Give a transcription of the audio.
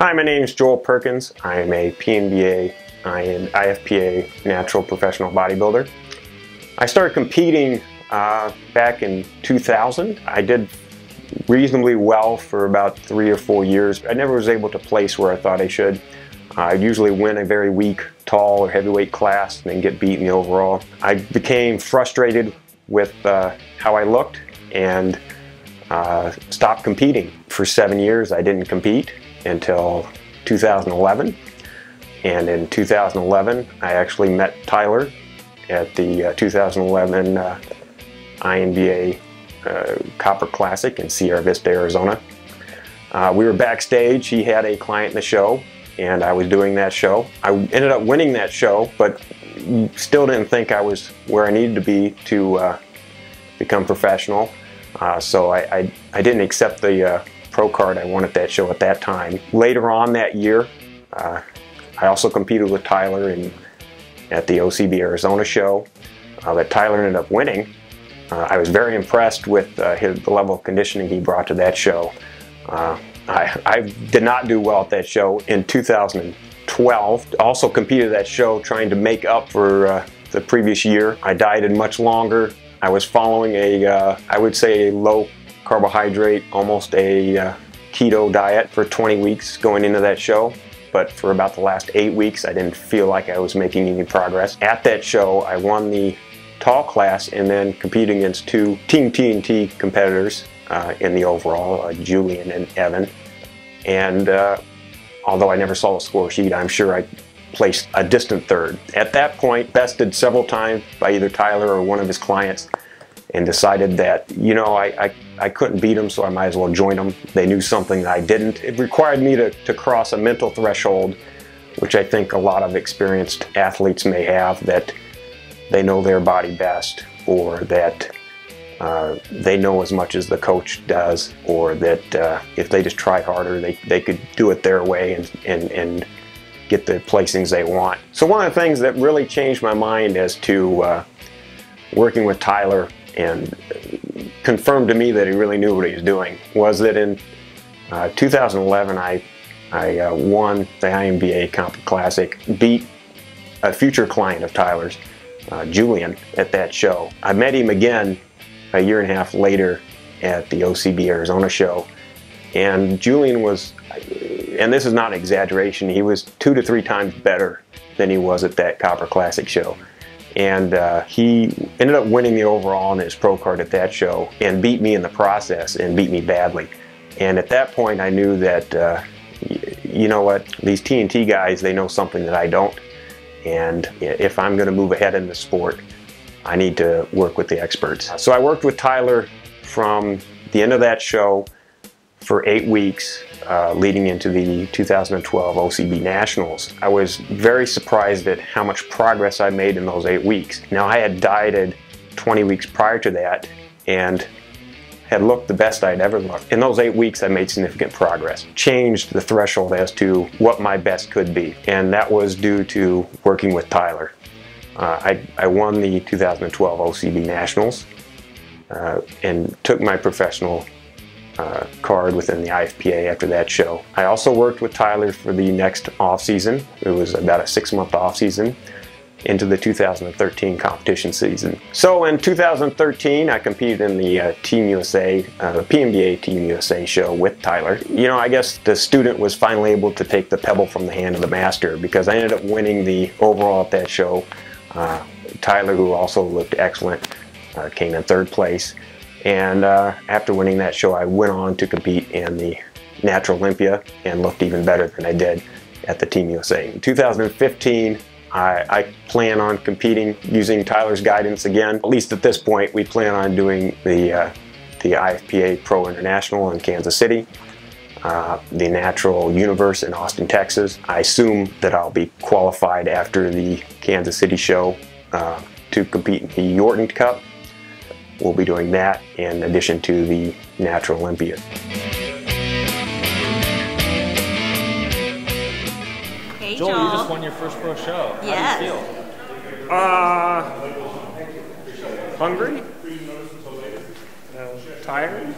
Hi, my name is Joel Perkins. I am a PNBA and IFPA natural professional bodybuilder. I started competing back in 2000. I did reasonably well for about 3 or 4 years. I never was able to place where I thought I should. I'd usually win a very weak, tall, or heavyweight class and then get beat in the overall. I became frustrated with how I looked and stopped competing. For 7 years I didn't compete until 2011. And in 2011 I actually met Tyler at the 2011 INBA Copper Classic in Sierra Vista, Arizona. We were backstage. He had a client in the show and I was doing that show. I ended up winning that show, but still didn't think I was where I needed to be to become professional. So I didn't accept the pro card I won at that show at that time. Later on that year, I also competed with Tyler at the OCB Arizona show that Tyler ended up winning. I was very impressed with the level of conditioning he brought to that show. I did not do well at that show. In 2012, also competed at that show trying to make up for the previous year. I dieted much longer. I was following I would say a low carbohydrate, almost a keto diet for 20 weeks going into that show. But for about the last 8 weeks, I didn't feel like I was making any progress. At that show, I won the tall class and then competed against 2 Team TNT competitors in the overall, Julian and Evan. And although I never saw the score sheet, I'm sure I placed a distant third. At that point, bested several times by either Tyler or one of his clients, and decided that, you know, I couldn't beat them, so I might as well join them. They knew something that I didn't. It required me to cross a mental threshold, which I think a lot of experienced athletes may have, that they know their body best, or that they know as much as the coach does, or that if they just try harder, they could do it their way and get the placings they want. So one of the things that really changed my mind as to working with Tyler and confirmed to me that he really knew what he was doing was that in 2011 I won the INBA Copper Classic, beat a future client of Tyler's, Julian, at that show. I met him again a year and a half later at the OCB Arizona show, and Julian was, and this is not an exaggeration, he was 2 to 3 times better than he was at that Copper Classic show. And he ended up winning the overall in his pro card at that show and beat me in the process, and beat me badly. And at that point I knew that, you know what, these TNT guys, they know something that I don't. And if I'm going to move ahead in the sport, I need to work with the experts. So I worked with Tyler from the end of that show for 8 weeks, leading into the 2012 OCB Nationals. I was very surprised at how much progress I made in those 8 weeks. Now, I had dieted 20 weeks prior to that and had looked the best I'd ever looked. In those 8 weeks, I made significant progress. Changed the threshold as to what my best could be, and that was due to working with Tyler. I won the 2012 OCB Nationals and took my professional card within the IFPA after that show. I also worked with Tyler for the next off-season. It was about a 6-month off-season into the 2013 competition season. So in 2013, I competed in the Team USA, the PNBA Team USA show with Tyler. You know, I guess the student was finally able to take the pebble from the hand of the master, because I ended up winning the overall at that show. Tyler, who also looked excellent, came in 3rd place. And after winning that show, I went on to compete in the Natural Olympia and looked even better than I did at the Team USA. In 2015, I plan on competing using Tyler's guidance again. At least at this point, we plan on doing the IFPA Pro International in Kansas City, the Natural Universe in Austin, Texas. I assume that I'll be qualified after the Kansas City show to compete in the Yorton Cup. We'll be doing that in addition to the Natural Olympia. Hey, Joel, you just won your first pro show. Yes. How do you feel? Hungry? Tired?